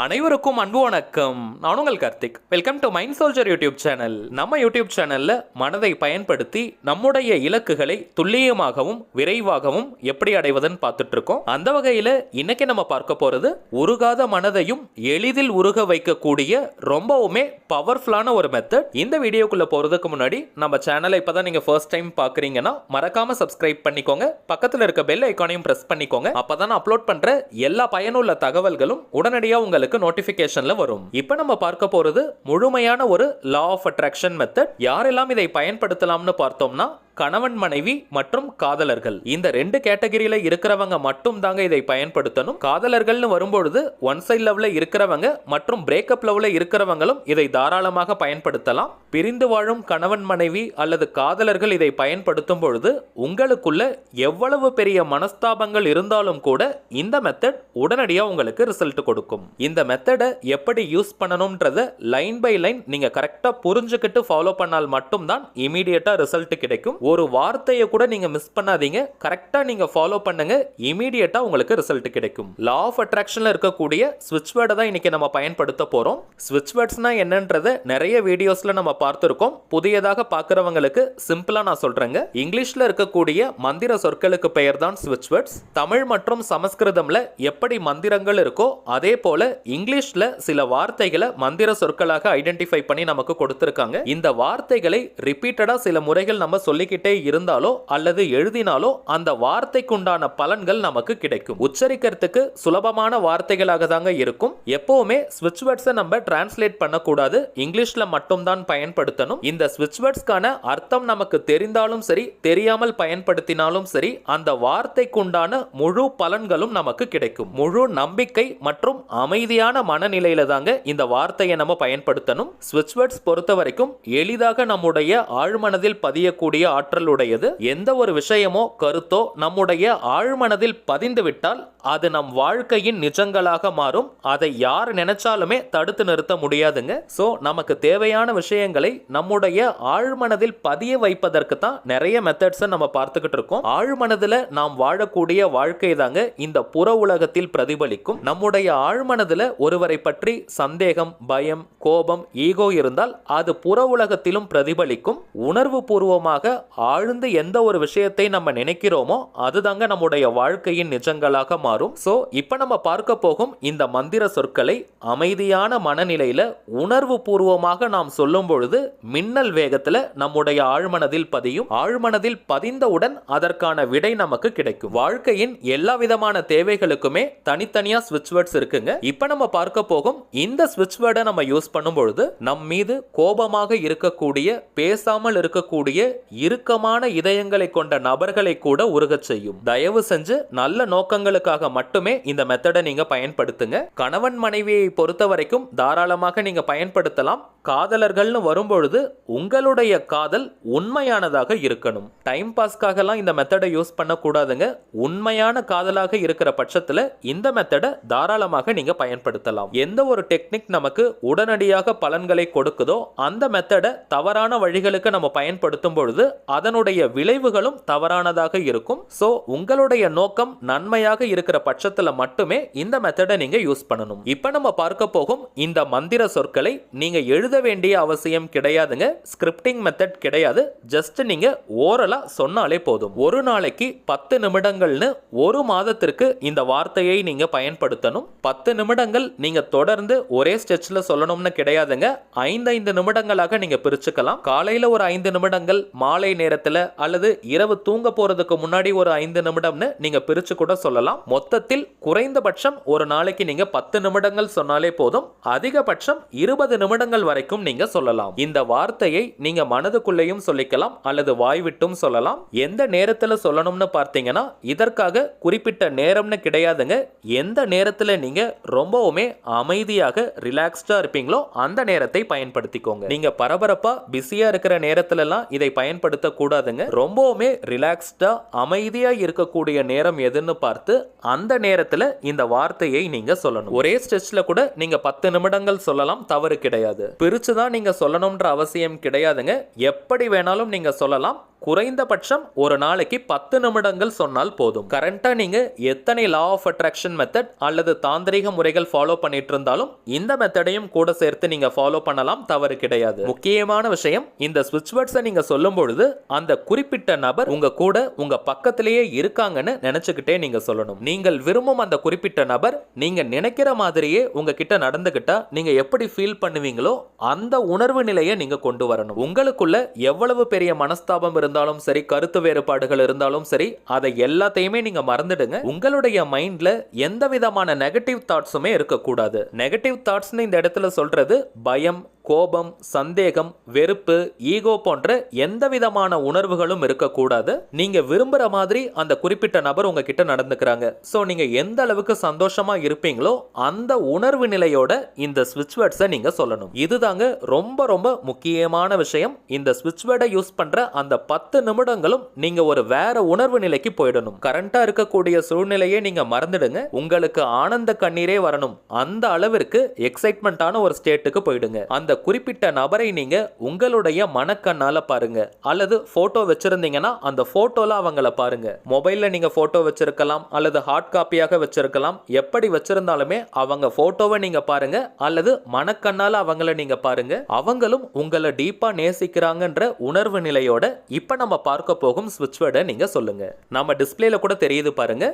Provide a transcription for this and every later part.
அனைவருக்கும் அன்பு வணக்கம். நான் உங்கள் Karthik. Welcome to mind soldier YouTube channel. நம்ம யூடியூப் சேனல்ல மனதை பயன்படுத்தி நம்முடைய இலக்குகளை துல்லியமாகவும் விரைவாகவும் எப்படி அடைவதுன்னு பார்த்துட்டு இருக்கோம். அந்த வகையில இன்னைக்கு நம்ம பார்க்க போறது உருகாத மனதையும் எளிதில் உருக வைக்கக்கூடிய ரொம்பவுமே பவர்ஃபுல்லான ஒரு மெத்தட். இந்த வீடியோக்குள்ள போறதுக்கு முன்னாடி நம்ம சேனலை இப்பதான் நீங்க ஃபர்ஸ்ட் டைம் பாக்குறீங்கன்னா மறக்காம சப்ஸ்கிரைப் பண்ணிக்கோங்க. பக்கத்துல இருக்க பெல் ஐகானையும் பிரஸ் பண்ணிக்கோங்க. அப்பதான் அப்லோட் பண்ற எல்லா பயனுள்ள தகவல்களும் உடனடியாக உங்களுக்கு நோட்டிபிகேஷன்ல வரும். இப்போ நம்ம பார்க்க போறது முழுமையான ஒரு லா ஆஃப் அட்ராக்ஷன் மெத்தட். யாரெல்லாம் இதை பயன்படுத்தலாம்னு பார்த்தோம்னா கணவன் மனைவி மற்றும் காதலர்கள், இந்த ரெண்டு கேட்டகரியில இருக்கிறவங்க மட்டும் தாங்க இதை பயன்படுத்தணும். காதலர்கள்னு வரும்பொழுது ஒன் சைட் லெவல்ல இருக்கிறவங்க மற்றும் பிரேக்கப் லெவல்ல இருக்கிறவங்களும் இதை தாராளமாக பயன்படுத்தலாம். பிரிந்து வாழும் கணவன் மனைவி அல்லது காதலர்கள் இதை பயன்படுத்தும் பொழுது உங்களுக்குள்ள எவ்வளவு பெரிய மனஸ்தாபங்கள் இருந்தாலும் கூட இந்த மெத்தட் உடனடியாக உங்களுக்கு ரிசல்ட் கொடுக்கும். இந்த மெத்தடை எப்படி யூஸ் பண்ணணும்ன்றத லைன் பை லைன் நீங்க கரெக்டா புரிஞ்சுக்கிட்டு ஃபாலோ பண்ணால் மட்டும்தான் இமீடியட்டா ரிசல்ட் கிடைக்கும். ஒரு வார்த்தையை கூட நீங்க மிஸ் பண்ணாதீங்க, கரெக்டா நீங்க ஃபாலோ பண்ணுங்க, இமீடியட்டா உங்களுக்கு ரிசல்ட் கிடைக்கும். லா ஆஃப் அட்ராக்ஷன்ல இருக்கக்கூடிய ஸ்விட்ச் வேர்டை தான் இன்னைக்கு நம்ம பயன்படுத்த போறோம். ஸ்விட்ச் வேர்ட்ஸ்னா என்னன்றதை நிறைய வீடியோஸ்ல நம்ம பார்த்திருக்கோம். புதியதாக பார்க்கிறவங்களுக்கு சிம்பிளா நான் சொல்றேங்க. இங்கிலீஷ்ல இருக்கக்கூடிய மந்திர சொற்களுக்கு பெயர் தான் ஸ்விட்ச் வேர்ட்ஸ். தமிழ் மற்றும் சமஸ்கிருதம்ல எப்படி மந்திரங்கள் இருக்கோ அதே போல இங்கிலீஷ்ல சில வார்த்தைகளை மந்திர சொற்களாக ஐடென்டிஃபை பண்ணி நமக்கு கொடுத்திருக்காங்க. இந்த வார்த்தைகளை ரிப்பீட்டடா சில முறைகள் நம்ம சொல்லிக்கிட்டே இருந்தாலோ அல்லது எழுதினாலோ அந்த வார்த்தைக்குண்டான பலன்கள் நமக்கு கிடைக்கும். உச்சரிக்கிறதுக்கு சுலபமான வார்த்தைகளாக தாங்க இருக்கும். எப்பவுமே ஸ்விட்ச் வேர்ட்ஸை நம்ம டிரான்ஸ்லேட் பண்ணக்கூடாது, இங்கிலீஷ்ல மட்டும் தான் பயன்படுத்தணும். இந்த ஸ்விட்ச் வேர்ட்ஸ்க்கான அர்த்தம் நமக்கு தெரிந்தாலும் சரி தெரியாமல் பயன்படுத்தினாலும் சரி அந்த வார்த்தைக்குண்டான முழு பலன்களும் நமக்கு கிடைக்கும். முழு நம்பிக்கை மற்றும் அமைதியான மனநிலையில தாங்க இந்த வார்த்தையை நம்ம பயன்படுத்தணும். ஸ்விட்ச் வேர்ட்ஸ் பொறுத்த வரைக்கும் எளிதாக நம்முடைய ஆழ்மனதில் பதியக்கூடிய ஆற்றல் உடையது. எந்த ஒரு விஷயமோ கருத்தோ நம்முடைய ஆழ்மனதில் பதிந்து விட்டால் அது நம் வாழ்க்கையின் நிஜங்களாக மாறும். அதை யார் நினைச்சாலுமே தடுத்து நிறுத்த முடியாதுங்க. சோ நமக்கு தேவையான விஷயங்களை நம்முடைய ஆழ்மனதில் பதிய வைப்பதற்கு தான் நிறைய மெத்தட்ஸ் நம்ம பார்த்துக்கிட்டு இருக்கோம். ஆழ்மனதில் நாம் வாழக்கூடிய வாழ்க்கை தாங்க இந்த புற உலகத்தில் பிரதிபலிக்கும். நம்முடைய ஆழ்மனதில் ஒருவரை பற்றி சந்தேகம், பயம், கோபம், ஈகோ இருந்தால் அது புற உலகத்திலும் பிரதிபலிக்கும். உணர்வு பூர்வமாக ஆழ்ந்து எந்த ஒரு விஷயத்தை நம்ம நினைக்கிறோமோ அதுதாங்க நம்முடைய வாழ்க்கையின் நிஜங்களாக மாறும். சோ இப்ப நம்ம பார்க்க போகும் இந்த மந்திர சொற்களை அமைதியான மனநிலையில உணர்வு பூர்வமாக நாம் சொல்லும் பொழுது மின்னல் வேகத்துல நம்முடைய ஆழ்மனதில் பதியும். ஆழ்மனதில் பதிந்தவுடன் அதற்கான விடை நமக்கு கிடைக்கும். வாழ்க்கையின் எல்லா விதமான தேவைகளுக்குமே தனித்தனியா ஸ்விட்ச் வேர்ட்ஸ் இருக்குங்க. இப்ப நம்ம பார்க்க போகும் இந்த ஸ்விட்ச் வேர்டை நம்ம யூஸ் பண்ணும் பொழுது நம் மீது கோபமாக இருக்கக்கூடிய, பேசாமல் இருக்கக்கூடிய, இறுக்கமான இதயங்களை கொண்ட நபர்களை கூட உருகச் செய்யும். தயவு செஞ்சு நல்ல நோக்கங்களுக்காக மட்டுமே இந்த மெத்தடை நீங்க பயன்படுத்துங்க. கணவன் மனைவியை பொறுத்த வரைக்கும் தாராளமாக நீங்க பயன்படுத்தலாம். காதலர்கள்னு வரும்பொழுது உங்களுடைய காதல் உண்மையானதாக இருக்கணும். டைம் பாஸ்க்காகலாம் இந்த மெத்தடை யூஸ் பண்ணக்கூடாதுங்க. உண்மையான காதலாக இருக்கிற பட்சத்தில் இந்த மெத்தடை தாராளமாக நீங்க பயன்படுத்தலாம். எந்த ஒரு டெக்னிக் நமக்கு உடனடியாக பலன்களை கொடுக்குதோ அந்த மெத்தடை தவறான வழிகளுக்கு நம்ம பயன்படுத்தும் பொழுது அதனுடைய விளைவுகளும் தவறானதாக இருக்கும். சோ உங்களுடைய நோக்கம் நன்மையாக இருக்கிற பட்சத்தில் மட்டுமே இந்த மெத்தடை நீங்க யூஸ் பண்ணணும். இப்ப நம்ம பார்க்க போகும் இந்த மந்திர சொற்களை நீங்க எழுத வேண்டிய அவசியம் கிடையாதுங்க. ஸ்கிரிப்டிங் மெத்தட் கிடையாது. ஜஸ்ட் நீங்க ஓரலா சொன்னாலே போதும். ஒரு நாளைக்கு 10 நிமிடங்கள்னு ஒரு மாதத்திற்கு இந்த வார்த்தையை நீங்க பயன்படுத்தணும். 10 நிமிடங்கள் நீங்க தொடர்ந்து ஒரே ஸ்டெச்ல சொல்லணும்னு கிடையாதுங்க. 5 நிமிடங்களாக நீங்க பிரிச்சுக்கலாம். காலையில ஒரு 5 நிமிடங்கள், மாலை நேரத்துல அல்லது இரவு தூங்க போறதுக்கு முன்னாடி ஒரு 5 நிமிடம்னு நீங்க பிரிச்சு கூட சொல்லலாம். மொத்தத்தில் குறைந்தபட்சம் ஒரு நாளைக்கு நீங்க 10 நிமிடங்கள் சொன்னாலே போதும். அதிகபட்சம் 20 நிமிடங்கள் வரைக்கும் நீங்க சொல்லலாம். இந்த வார்த்தையை நீங்க மனதுக்குள்ளேயும் சொல்லிக்கலாம் அல்லது வாய்விட்டும் சொல்லலாம். எந்த நேரத்துல சொல்லணும்னு பார்த்தீங்கன்னா இதற்காக குறிப்பிட்ட நேரம்னு கிடையாதுங்க. எந்த நேரத்துல நீங்க ரொம்பவுமே அமைதியாக ரிலாக்ஸ்டா இருப்பீங்களோ அந்த நேரத்தை பயன்படுத்திக்கோங்க. நீங்க பரபரப்பா பிஸியா இருக்கிற நேரத்துல எல்லாம் இதை பயன்படுத்த கூடாதுங்க. ரொம்பவுமே ரிலாக்ஸ்டா அமைதியா இருக்கக்கூடிய நேரம் எதுன்னு பார்த்து அந்த நேரத்துல இந்த வார்த்தையை நீங்க சொல்லணும். ஒரே ஸ்டெச்ல கூட நீங்க 10 நிமிடங்கள் சொல்லலாம், தவறு கிடையாது. பிரிச்சுதான் நீங்க சொல்லணும்ன்ற அவசியம் கிடையாதுங்க. எப்படி வேணாலும் நீங்க சொல்லலாம். குறைந்தபட்சம் ஒரு நாளைக்கு 10 நிமிடங்கள் சொன்னால் போதும். கரண்டா நீங்க எத்தனை லா ஆஃப் அட்ராக்ஷன் மெத்தட் அல்லது தாந்திரிக முறைகள் ஃபாலோ பண்ணிட்டு இருந்தாலும் இந்த மெத்தடையும் கூட சேர்த்து நீங்க ஃபாலோ பண்ணலாம், தவறு கிடையாது. முக்கியமான விஷயம், இந்த ஸ்விட்ச் வேர்ட்ஸை நீங்க சொல்லும் பொழுது அந்த குறிப்பிட்ட நபர் உங்க கூட உங்க பக்கத்திலேயே இருக்காங்கன்னு நினைச்சுக்கிட்டே நீங்க சொல்லணும். நீங்கள் விரும்பும் அந்த குறிப்பிட்ட நபர் நீங்க நினைக்கிற மாதிரியே உங்ககிட்ட நடந்துகிட்டா நீங்க எப்படி ஃபீல் பண்ணுவீங்களோ அந்த உணர்வு நிலையை நீங்க கொண்டு வரணும். உங்களுக்குள்ள எவ்வளவு பெரிய மனஸ்தாபம் இருந்தாலும் சரி, கருத்து வேறுபாடுகள் இருந்தாலும் சரி, அதை எல்லாத்தையுமே நீங்க மறந்துடுங்க. உங்களுடைய மைண்ட்ல எந்த விதமான நெகட்டிவ் தாட்ஸுமே இருக்கக்கூடாது. நெகட்டிவ் தாட்ஸ்னு இந்த இடத்துல சொல்றது பயம், கோபம், சந்தேகம், வெறுப்பு, ஈகோ போன்ற எந்த விதமான உணர்வுகளும் இருக்கக்கூடாது. நீங்க விரும்புற மாதிரி அந்த குறிப்பிட்ட நபர் உங்ககிட்ட நடந்துக்கிறாங்க. சோ நீங்க எந்த அளவுக்கு சந்தோஷமா இருப்பீங்களோ அந்த உணர்வு நிலையோட இந்த ஸ்விட்ச் வேர்ட்ஸை நீங்க சொல்லணும். இதுதாங்க ரொம்ப ரொம்ப முக்கியமான விஷயம். இந்த ஸ்விட்ச் வேர்டை யூஸ் பண்ற அந்த 10 நிமிடங்களும் நீங்க ஒரு வேற உணர்வு நிலைக்கு போயிடணும். கரண்டா இருக்கக்கூடிய சூழ்நிலையை நீங்க மறந்துடுங்க. உங்களுக்கு ஆனந்த கண்ணீரே வரணும். அந்த அளவிற்கு எக்ஸைட்மெண்டான ஒரு ஸ்டேட்டுக்கு போயிடுங்க. அந்த குறிப்பிட்ட நபரை நீங்க உங்களுடைய மனக்கண்ணால பாருங்க, அல்லது போட்டோ வச்சிருந்தீங்கன்னா அந்த போட்டோல அவங்கள பாருங்க. மொபைல்ல நீங்க போட்டோ வச்சிருக்கலாம் அல்லது ஹார்ட் காப்பியாக வச்சிருக்கலாம். எப்படி வச்சிருந்தாலுமே அவங்க போட்டோவை நீங்க பாருங்க அல்லது மனக்கண்ணால அவங்கள நீங்க பாருங்க. அவங்களும் உங்களை டீப்பா நேசிக்கிறாங்கன்ற உணர்வு நிலையோட இப்ப நம்ம பார்க்க போகும் ஸ்விட்ச் வேர்டை நீங்க சொல்லுங்க. நம்ம டிஸ்பிளேல கூட தெரியுது பாருங்க.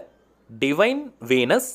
டிவைன் வீனஸ்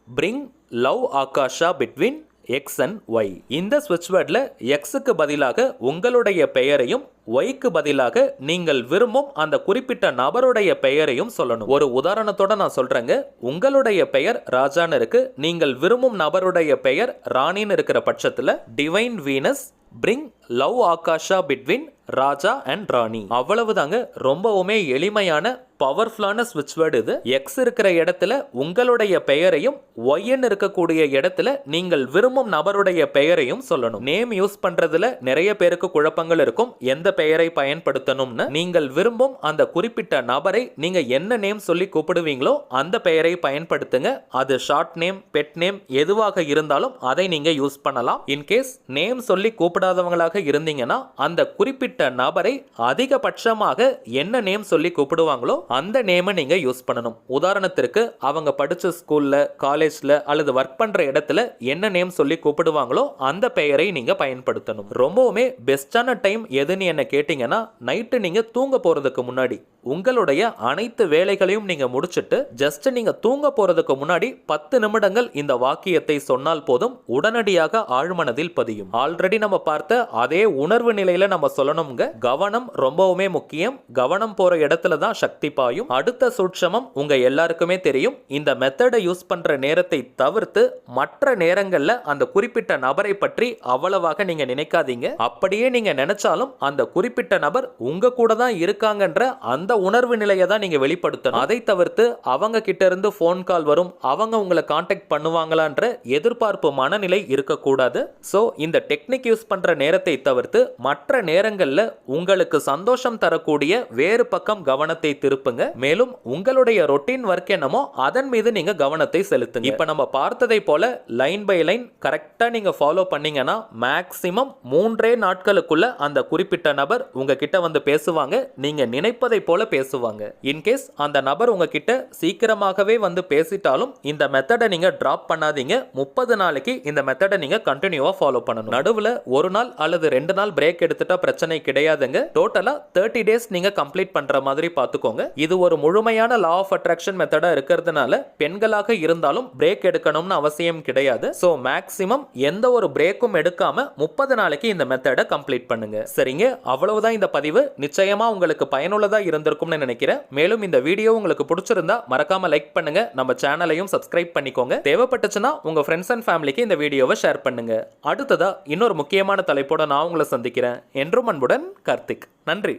பிரிங் லவ் ஆகாஷா பிட்வீன் X and Y. இந்த ஸ்விட்ச் வேர்ட்ல Xக்கு பதிலாக உங்களுடைய பெயரையும் Yக்கு பதிலாக நீங்கள் விரும்பும் அந்த குறிப்பிட்ட நபருடைய பெயரையும் சொல்லணும். ஒரு உதாரணத்தோட நான் சொல்றேங்க. உங்களுடைய பெயர் ராஜான்னு இருக்கு. நீங்கள் விரும்பும் நபருடைய பெயர் ராணின்னு இருக்கிற பட்சத்துல டிவைன் வீனஸ் பிரிங் லவ் ஆகாஷா பிட்வீன் ராஜா அண்ட் ராணி. அவ்வளவுதாங்க. ரொம்பவுமே எளிமையான பவர்ஃபுல்லான ஸ்விட்ச் வேர்டு இது. X இருக்கிற இடத்துல உங்களுடைய பெயரையும் Yன்னு இருக்கக்கூடிய இடத்துல நீங்கள் விரும்பும் நபருடைய பெயரையும் சொல்லணும். நேம் யூஸ் பண்றதுல நிறைய பேருக்கு குழப்பங்கள் இருக்கும். எந்த பெயரை பயன்படுத்தணும்னு நீங்கள் விரும்பும் அந்த குறிப்பிட்ட நபரை நீங்க என்ன நேம் சொல்லி கூப்பிடுவீங்களோ அந்த பெயரை பயன்படுத்துங்க. அது ஷார்ட் நேம், பெட் நேம் எதுவாக இருந்தாலும் அதை நீங்க யூஸ் பண்ணலாம். இன்கேஸ் நேம் சொல்லி கூப்பிடாதவங்களாக இருந்தீங்கன்னா அந்த குறிப்பிட்ட நபரை அதிகபட்சமாக என்ன நேம் சொல்லி கூப்பிடுவாங்களோ அந்த நேமை நீங்க யூஸ் பண்ணணும். உதாரணத்திற்கு அவங்க படிச்ச ஸ்கூல்ல, காலேஜ்ல அல்லது ஒர்க் பண்ற இடத்துல என்ன நேம் சொல்லி கூப்பிடுவாங்களோ அந்த பெயரை நீங்க பயன்படுத்தணும். ரொம்பவுமே பெஸ்டான டைம் எதுன்னு என்ன கேட்டீங்கன்னா, நைட்டு நீங்க தூங்க போறதுக்கு முன்னாடி உங்களுடைய அனைத்து வேலைகளையும் நீங்க முடிச்சிட்டு ஜஸ்ட் நீங்க தூங்க போறதுக்கு முன்னாடி 10 நிமிடங்கள் இந்த வாக்கியத்தை சொன்னால் போதும், உடனடியாக ஆழ்மனதில் பதியும். ஆல்ரெடி நம்ம பார்த்த அதே உணர்வு நிலையில நம்ம சொல்லணுங்க. கவனம் ரொம்பவுமே முக்கியம். கவனம் போற இடத்துல தான் சக்தி பாயும். அடுத்த சூட்சமம் உங்க எல்லாருக்குமே தெரியும். இந்த மெத்தடை யூஸ் பண்ற நேரத்தை தவிர்த்து மற்ற நேரங்கள்ல அந்த குறிப்பிட்ட நபரை பற்றி அவ்வளவாக நீங்க நினைக்காதீங்க. அப்படியே நீங்க நினைச்சாலும் அந்த குறிப்பிட்ட நபர் உங்க கூட தான் இருக்காங்கன்ற அந்த உணர்வு நிலையை தான் நீங்க வெளிப்படுத்தணும். அதை தவிர்த்து அவங்க கிட்ட இருந்து போன் கால் வரும், அவங்க உங்களை கான்டாக்ட் பண்ணுவாங்களான்ற எதிர்பார்ப்பு மனநிலை இருக்கக்கூடாது. சோ இந்த டெக்னிக் யூஸ் பண்ற நேரத்தை தவிர்த்து மற்ற நேரங்கள்ல உங்களுக்கு சந்தோஷம் தரக்கூடிய வேறு பக்கம் கவனத்தை திருப்புங்க. மேலும் உங்களுடைய ரொட்டீன் ஒர்க் என்னமோ அதன் மீது நீங்க கவனத்தை செலுத்துங்க. இப்ப நம்ம பார்த்ததை போல லைன் பை லைன் கரெக்டா நீங்க ஃபாலோ பண்ணீங்கன்னா மேக்ஸிமம் 3 நாட்களுக்குள்ள அந்த குறிப்பிட்ட நபர் உங்ககிட்ட வந்து பேசுவாங்க. நீங்க நினைப்பதை போல பேசுவாங்க. இன்கேஸ் அந்த நபர் உங்ககிட்ட சீக்கிரமாகவே வந்து பேசிட்டாலும் இந்த மெத்தடை நீங்க டிராப் பண்ணாதீங்க. 30 நாளைக்கு இந்த மெத்தடை நீங்க கண்டினியூவா ஃபாலோ பண்ணணும். நடுவுல ஒரு நாள் அல்லது 2 நாள் பிரேக் எடுத்துட்டா பிரச்சனை கிடையாதுங்க. டோட்டலா 30 டேஸ் நீங்க கம்ப்ளீட் பண்ற மாதிரி பாத்துக்கோங்க. இது ஒரு முழுமையான லா ஆஃப் அட்ராக்ஷன் மெத்தடா இருக்கிறதுனால பெண்களாக இருந்தாலும் பிரேக் எடுக்கணும்னு அவசியம் கிடையாது. சோ மேக்ஸிமம் எந்த ஒரு பிரேக்கும் எடுக்காம 30 நாளைக்கு இந்த மெத்தடை கம்ப்ளீட் பண்ணுங்க. சரிங்க, அவ்வளவுதான் இந்த பதிவு. நிச்சயமா உங்களுக்கு பயனுள்ளதா இருந்திருக்கும்னு நினைக்கிறேன். மேலும் இந்த வீடியோ உங்களுக்கு பிடிச்சிருந்தா மறக்காம லைக் பண்ணுங்க. நம்ம சேனலையும் சப்ஸ்கிரைப் பண்ணிக்கோங்க. தேவைப்பட்டுச்சுன்னா உங்க ஃப்ரெண்ட்ஸ் அண்ட் ஃபேமிலிக்கு இந்த வீடியோவை ஷேர் பண்ணுங்க. அடுத்ததா இன்னொரு முக்கியமான தலைப்போட நான் உங்களை சந்திக்கிறேன். என்றும் அன்புடன் கார்த்திக். நன்றி.